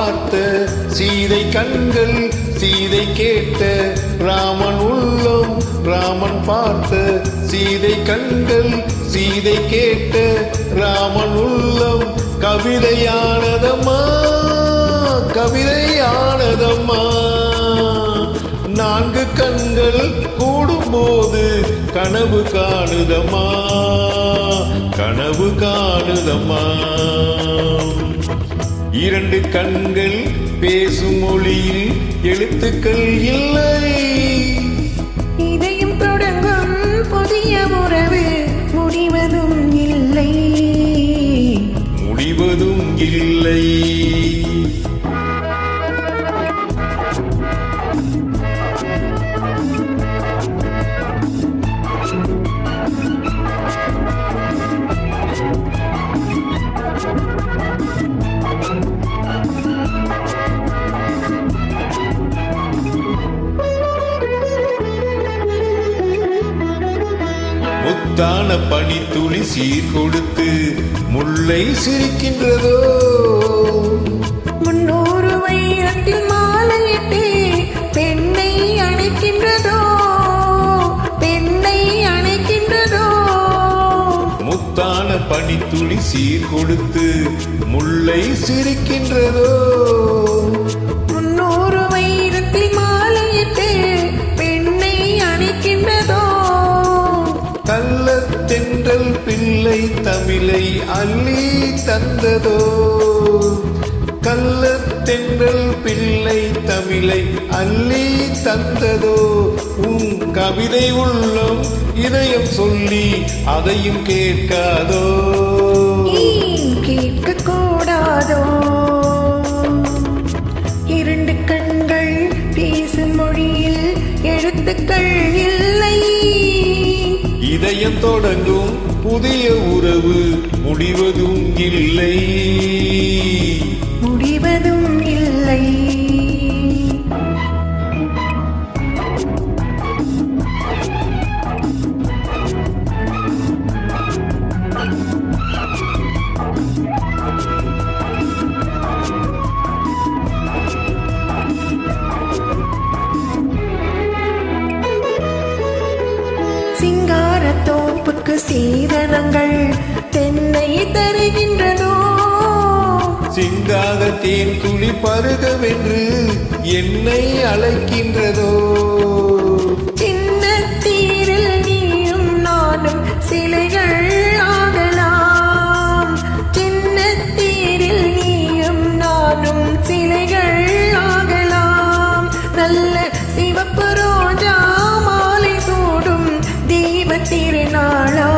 பார்த்த சீதை கண்கள் சீதை கேட்ட ராமன் உள்ளம் ராமன் பார்த்த சீதை கண்கள் சீதை கேட்ட ராமன் உள்ளம் கவிதையானதம்மா கவிதையானதம்மா. நான்கு கண்கள் கூடும்போது கனவு காணுதம்மா கனவு காணுதம்மா. இரண்டு கண்கள் பேசும் மொழியில் எழுத்துக்கள் இல்லை. இதையும் தொடங்கும் புதிய உறவு முடிவதும் இல்லை முடிவதும் இல்லை. முத்தான பனித்துளி சீர் கொடுத்து முல்லை சிரிக்கின்றதோ. முன்னூறு வைரத்தில் மாலையிட்டு பெண்ணை அணைக்கின்றதோ பெண்ணை அணைக்கின்றதோ. முத்தான பனித்துளி சீர் கொடுத்து முல்லை சிரிக்கின்றதோ. முன்னூறு வைரத்தில் மாலையிட்டு பெண்ணை அணைக்கின்றதோ. கள்ளத்தென்றல் பிள்ளை தமிழை அள்ளி தந்ததோ. கள்ளத்தென்றல் பிள்ளை தமிழை அள்ளி தந்ததோ. உன் கவிதை உள்ளம் இதயம் சொல்லி அதையும் கேட்காதோ கேட்க கூடாதோ. இரண்டு கண்கள் பேசும் மொழியில் எழுத்துக்கள் இல்லை. இதயம் தொடங்கும் புதிய உறவு முடிவதும் இல்லை முடிவதும் இல்லை. சிங்காரத்தோப்புக்கு சீதனங்கள் தென்னை தருகின்றதோ. சிங்காத தேன் துளி பருகவென்று என்னை அழைக்கின்றதோ. சின்ன தீரில் நீயும் நானும் சிலைகள் ஆகலாம். சின்ன தீரில் நீயும் நானும் சிலைகள் ஆகலாம். நல்ல சிவப்பு ரோஜா மாலை சூடும் தெய்வ திருநாளா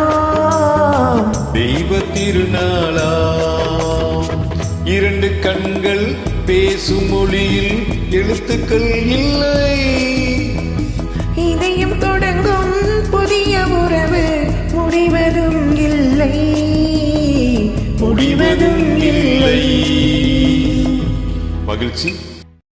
தெய்வ திருநாளா. இரண்டு கண்கள் பேசும் மொழியில் எழுத்துக்கள் இல்லை. இதையும் தொடங்கும் புதிய உறவு முடிவதும் இல்லை முடிவதும் இல்லை. மகிழ்ச்சி.